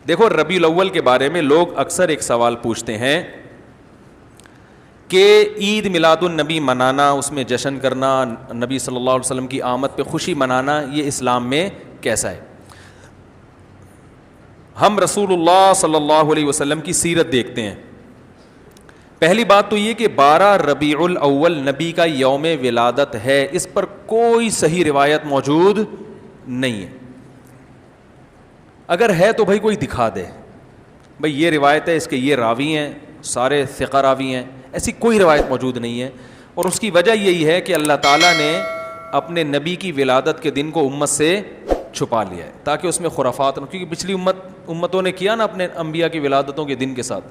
دیکھو ربیع الاول کے بارے میں لوگ اکثر ایک سوال پوچھتے ہیں کہ عید میلاد النبی منانا، اس میں جشن کرنا، نبی صلی اللہ علیہ وسلم کی آمد پہ خوشی منانا، یہ اسلام میں کیسا ہے؟ ہم رسول اللہ صلی اللہ علیہ وسلم کی سیرت دیکھتے ہیں. پہلی بات تو یہ کہ 12 ربیع الاول نبی کا یوم ولادت ہے، اس پر کوئی صحیح روایت موجود نہیں ہے. اگر ہے تو بھائی کوئی دکھا دے، بھائی یہ روایت ہے، اس کے یہ راوی ہیں، سارے ثقہ راوی ہیں. ایسی کوئی روایت موجود نہیں ہے، اور اس کی وجہ یہی ہے کہ اللہ تعالیٰ نے اپنے نبی کی ولادت کے دن کو امت سے چھپا لیا ہے تاکہ اس میں خرافات نہ، کیونکہ پچھلی امتوں نے کیا نا اپنے انبیاء کی ولادتوں کے دن کے ساتھ.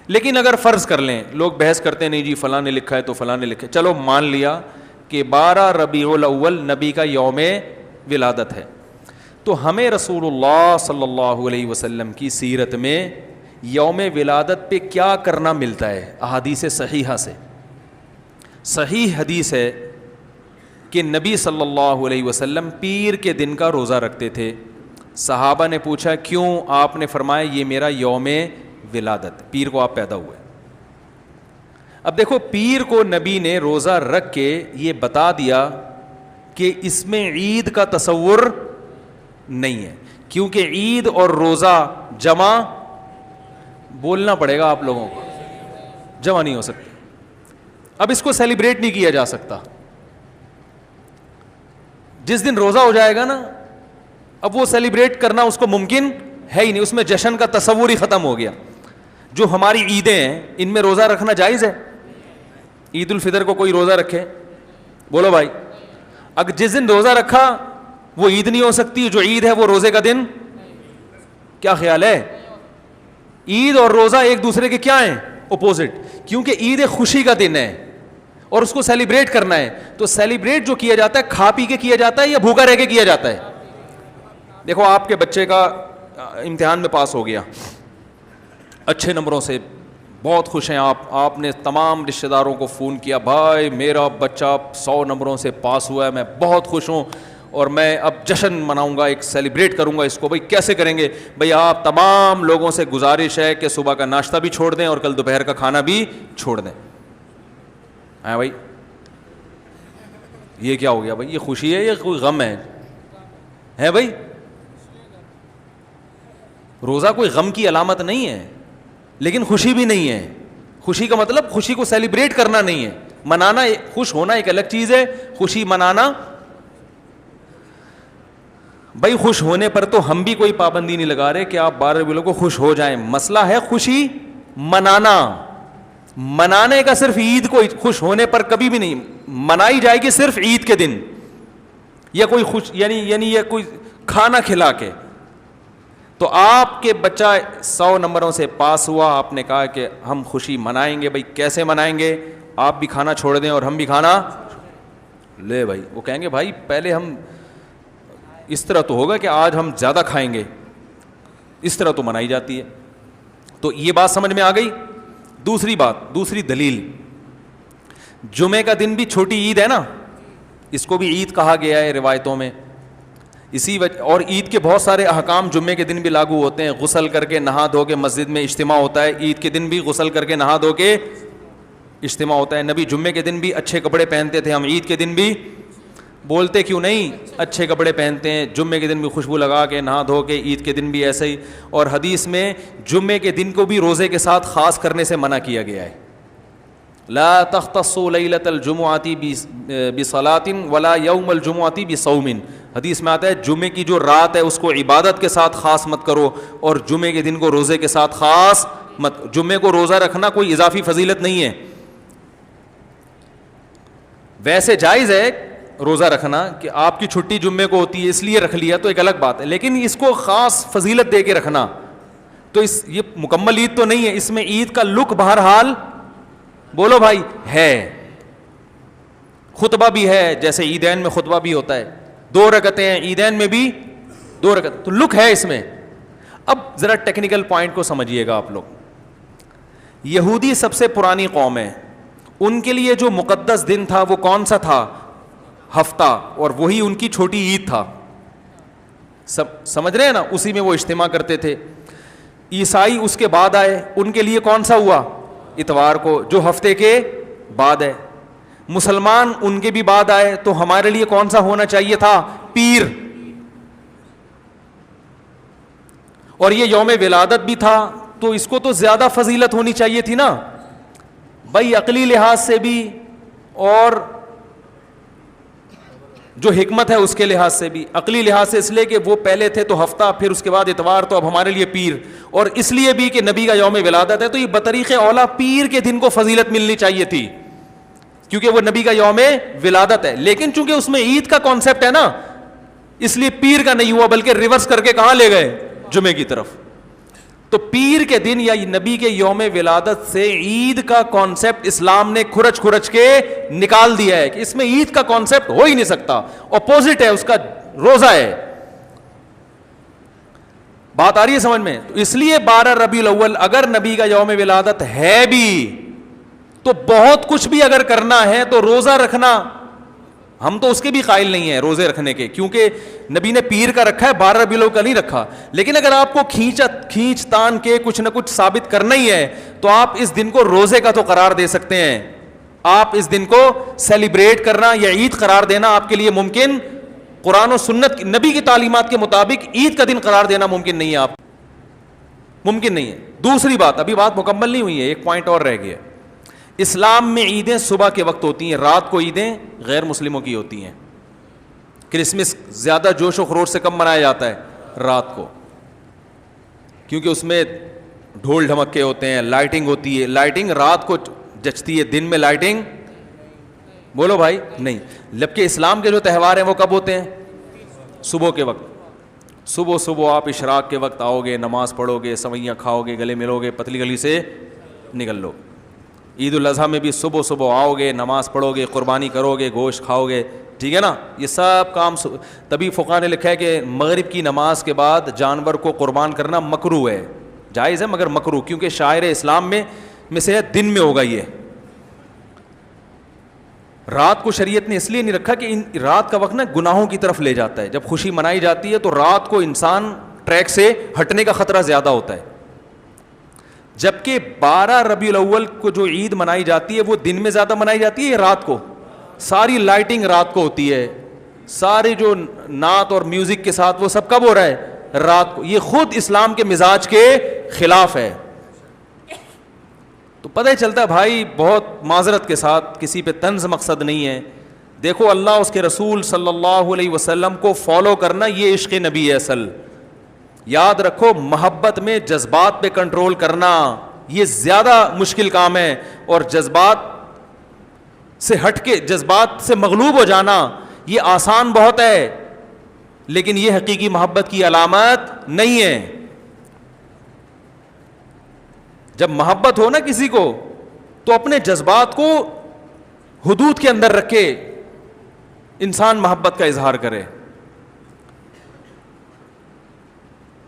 لیکن اگر فرض کر لیں، لوگ بحث کرتے نہیں جی فلاں نے لکھا ہے تو فلاں نے لکھا ہے، چلو مان لیا کہ 12 ربیع الاول نبی کا یوم ولادت ہے، تو ہمیں رسول اللہ صلی اللہ علیہ وسلم کی سیرت میں یوم ولادت پہ کیا کرنا ملتا ہے؟ احادیث صحیحہ سے صحیح حدیث ہے کہ نبی صلی اللہ علیہ وسلم پیر کے دن کا روزہ رکھتے تھے. صحابہ نے پوچھا کیوں؟ آپ نے فرمایا یہ میرا یوم ولادت، پیر کو آپ پیدا ہوئے. اب دیکھو پیر کو نبی نے روزہ رکھ کے یہ بتا دیا کہ اس میں عید کا تصور نہیں ہے، کیونکہ عید اور روزہ جمع، بولنا پڑے گا آپ لوگوں کو، جمع نہیں ہو سکتے. اب اس کو سیلیبریٹ نہیں کیا جا سکتا. جس دن روزہ ہو جائے گا نا، اب وہ سیلیبریٹ کرنا اس کو ممکن ہے ہی نہیں، اس میں جشن کا تصور ہی ختم ہو گیا. جو ہماری عیدیں ہیں ان میں روزہ رکھنا جائز ہے؟ عید الفطر کو کوئی روزہ رکھے؟ بولو بھائی. اگر جس دن روزہ رکھا وہ عید نہیں ہو سکتی، جو عید ہے وہ روزے کا دن. کیا خیال ہے؟ عید اور روزہ ایک دوسرے کے کیا ہیں؟ اپوزٹ. کیونکہ عید ایک خوشی کا دن ہے اور اس کو سیلیبریٹ کرنا ہے. تو سیلیبریٹ جو کیا جاتا ہے کھا پی کے کیا جاتا ہے یا بھوکا رہ کے کیا جاتا ہے؟ دیکھو آپ کے بچے کا امتحان میں پاس ہو گیا اچھے نمبروں سے، بہت خوش ہیں آپ نے تمام رشتہ داروں کو فون کیا، بھائی میرا بچہ 100 نمبروں سے پاس ہوا ہے، میں بہت خوش ہوں اور میں اب جشن مناؤں گا، ایک سیلیبریٹ کروں گا اس کو. بھائی کیسے کریں گے؟ بھائی آپ تمام لوگوں سے گزارش ہے کہ صبح کا ناشتہ بھی چھوڑ دیں اور کل دوپہر کا کھانا بھی چھوڑ دیں. ہاں بھائی یہ کیا ہو گیا بھائی؟ یہ خوشی ہے یا کوئی غم ہے بھائی؟ روزہ کوئی غم کی علامت نہیں ہے لیکن خوشی بھی نہیں ہے. خوشی کا مطلب خوشی کو سیلیبریٹ کرنا نہیں ہے، منانا. خوش ہونا ایک الگ چیز ہے، خوشی منانا. بھائی خوش ہونے پر تو ہم بھی کوئی پابندی نہیں لگا رہے کہ آپ 12 ربیع الاول کو خوش ہو جائیں. مسئلہ ہے خوشی منانا. منانے کا صرف عید کو خوش ہونے پر کبھی بھی نہیں منائی جائے گی، صرف عید کے دن یا کوئی خوش یعنی یہ کوئی کھانا کھلا کے. تو آپ کے بچہ 100 نمبروں سے پاس ہوا، آپ نے کہا کہ ہم خوشی منائیں گے. بھائی کیسے منائیں گے؟ آپ بھی کھانا چھوڑ دیں اور ہم بھی کھانا لے. بھائی وہ کہیں گے بھائی پہلے ہم اس طرح تو ہوگا کہ آج ہم زیادہ کھائیں گے، اس طرح تو منائی جاتی ہے. تو یہ بات سمجھ میں آ گئی. دوسری بات، دوسری دلیل، جمعے کا دن بھی چھوٹی عید ہے نا، اس کو بھی عید کہا گیا ہے روایتوں میں. اسی وجہ اور عید کے بہت سارے احکام جمعے کے دن بھی لاگو ہوتے ہیں. غسل کر کے نہا دھو کے مسجد میں اجتماع ہوتا ہے، عید کے دن بھی غسل کر کے نہا دھو کے اجتماع ہوتا ہے. نبی جمعے کے دن بھی اچھے کپڑے پہنتے تھے، ہم عید کے دن بھی بولتے کیوں نہیں اچھے کپڑے پہنتے ہیں. جمعے کے دن بھی خوشبو لگا کے نہا دھو کے، عید کے دن بھی ایسے ہی. اور حدیث میں جمعے کے دن کو بھی روزے کے ساتھ خاص کرنے سے منع کیا گیا ہے. لا تختصوا لیلۃ الجمعۃ بصلاۃ ولا یوم الجمعۃ بصوم. حدیث میں آتا ہے جمعے کی جو رات ہے اس کو عبادت کے ساتھ خاص مت کرو اور جمعے کے دن کو روزے کے ساتھ خاص مت. جمعے کو روزہ رکھنا کوئی اضافی فضیلت نہیں ہے. ویسے جائز ہے روزہ رکھنا کہ آپ کی چھٹی جمعے کو ہوتی ہے اس لیے رکھ لیا تو ایک الگ بات ہے، لیکن اس کو خاص فضیلت دے کے رکھنا تو یہ مکمل عید تو نہیں ہے. اس میں عید کا لک بہرحال بولو بھائی ہے. خطبہ بھی ہے، جیسے عیدین میں خطبہ بھی ہوتا ہے، 2 رکعتیں ہیں، عیدین میں بھی 2 رکعت، تو لک ہے اس میں. اب ذرا ٹیکنیکل پوائنٹ کو سمجھیے گا آپ لوگ. یہودی سب سے پرانی قوم ہے، ان کے لیے جو مقدس دن تھا وہ کون سا تھا؟ ہفتہ، اور وہی ان کی چھوٹی عید تھا. سمجھ رہے ہیں نا, اسی میں وہ اجتماع کرتے تھے. عیسائی اس کے بعد آئے, ان کے لیے کون سا ہوا؟ اتوار کو, جو ہفتے کے بعد ہے. مسلمان ان کے بھی بعد آئے, تو ہمارے لیے کون سا ہونا چاہیے تھا؟ پیر. اور یہ یوم ولادت بھی تھا, تو اس کو تو زیادہ فضیلت ہونی چاہیے تھی نا بھائی, عقلی لحاظ سے بھی اور جو حکمت ہے اس کے لحاظ سے بھی. عقلی لحاظ سے اس لیے کہ وہ پہلے تھے تو ہفتہ, پھر اس کے بعد اتوار, تو اب ہمارے لیے پیر. اور اس لیے بھی کہ نبی کا یوم ولادت ہے, تو یہ بطریق اولا پیر کے دن کو فضیلت ملنی چاہیے تھی, کیونکہ وہ نبی کا یوم ولادت ہے. لیکن چونکہ اس میں عید کا کانسیپٹ ہے نا, اس لیے پیر کا نہیں ہوا, بلکہ ریورس کر کے کہاں لے گئے؟ جمعے کی طرف. تو پیر کے دن یا نبی کے یوم ولادت سے عید کا کانسیپٹ اسلام نے کھرچ کے نکال دیا ہے کہ اس میں عید کا کانسیپٹ ہو ہی نہیں سکتا, اپوزٹ ہے اس کا, روزہ ہے. بات آ رہی ہے سمجھ میں؟ تو اس لیے 12 ربیع الاول اگر نبی کا یوم ولادت ہے بھی, تو بہت کچھ بھی اگر کرنا ہے تو روزہ رکھنا, ہم تو اس کے بھی قائل نہیں ہیں روزے رکھنے کے, کیونکہ نبی نے پیر کا رکھا ہے, 12 ربیع الاول کا نہیں رکھا. لیکن اگر آپ کو کھینچ تان کے کچھ نہ کچھ ثابت کرنا ہی ہے, تو آپ اس دن کو روزے کا تو قرار دے سکتے ہیں. آپ اس دن کو سیلیبریٹ کرنا یا عید قرار دینا آپ کے لیے ممکن, قرآن و سنت نبی کی تعلیمات کے مطابق عید کا دن قرار دینا ممکن نہیں ہے, آپ ممکن نہیں ہے. دوسری بات, ابھی بات مکمل نہیں ہوئی ہے, ایک پوائنٹ اور رہ گیا. اسلام میں عیدیں صبح کے وقت ہوتی ہیں, رات کو عیدیں غیر مسلموں کی ہوتی ہیں. کرسمس زیادہ جوش و خروش سے کم منایا جاتا ہے رات کو, کیونکہ اس میں ڈھول ڈھمکے ہوتے ہیں, لائٹنگ ہوتی ہے. لائٹنگ رات کو جچتی ہے, دن میں لائٹنگ بولو بھائی نہیں. جبکہ اسلام کے جو تہوار ہیں وہ کب ہوتے ہیں؟ صبح کے وقت. صبح آپ اشراق کے وقت آؤ گے, نماز پڑھو گے, سوئیاں کھاؤ گے, گلے ملو گے, پتلی گلی سے نکل لو. عید الاضحیٰ میں بھی صبح آؤ گے, نماز پڑھو گے, قربانی کرو گے, گوشت کھاؤ گے, ٹھیک ہے نا. یہ سب کام تبھی فقہاء نے لکھا ہے کہ مغرب کی نماز کے بعد جانور کو قربان کرنا مکروہ ہے, جائز ہے مگر مکروہ, کیونکہ شاعر اسلام میں سے دن میں ہوگا. یہ رات کو شریعت نے اس لیے نہیں رکھا کہ رات کا وقت نا گناہوں کی طرف لے جاتا ہے. جب خوشی منائی جاتی ہے تو رات کو انسان ٹریک سے ہٹنے کا خطرہ زیادہ ہوتا ہے. جبکہ 12 ربیع الاول کو جو عید منائی جاتی ہے وہ دن میں زیادہ منائی جاتی ہے یا رات کو؟ ساری لائٹنگ رات کو ہوتی ہے, سارے جو نعت اور میوزک کے ساتھ وہ سب کب ہو رہا ہے؟ رات کو. یہ خود اسلام کے مزاج کے خلاف ہے. تو پتہ ہی چلتا ہے بھائی, بہت معذرت کے ساتھ, کسی پہ طنز مقصد نہیں ہے. دیکھو اللہ اس کے رسول صلی اللہ علیہ وسلم کو فالو کرنا یہ عشق نبی ہے اصل. یاد رکھو, محبت میں جذبات پہ کنٹرول کرنا یہ زیادہ مشکل کام ہے, اور جذبات سے ہٹ کے, جذبات سے مغلوب ہو جانا یہ آسان بہت ہے, لیکن یہ حقیقی محبت کی علامت نہیں ہے. جب محبت ہو نا کسی کو, تو اپنے جذبات کو حدود کے اندر رکھ کے انسان محبت کا اظہار کرے.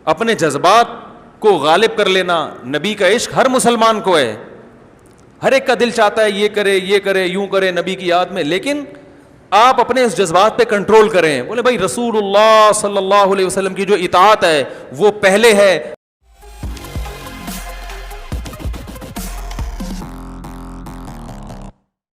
اپنے جذبات کو غالب کر لینا, نبی کا عشق ہر مسلمان کو ہے, ہر ایک کا دل چاہتا ہے یہ کرے یوں کرے نبی کی یاد میں, لیکن آپ اپنے اس جذبات پہ کنٹرول کریں. بولے بھائی رسول اللہ صلی اللہ علیہ وسلم کی جو اطاعت ہے وہ پہلے ہے,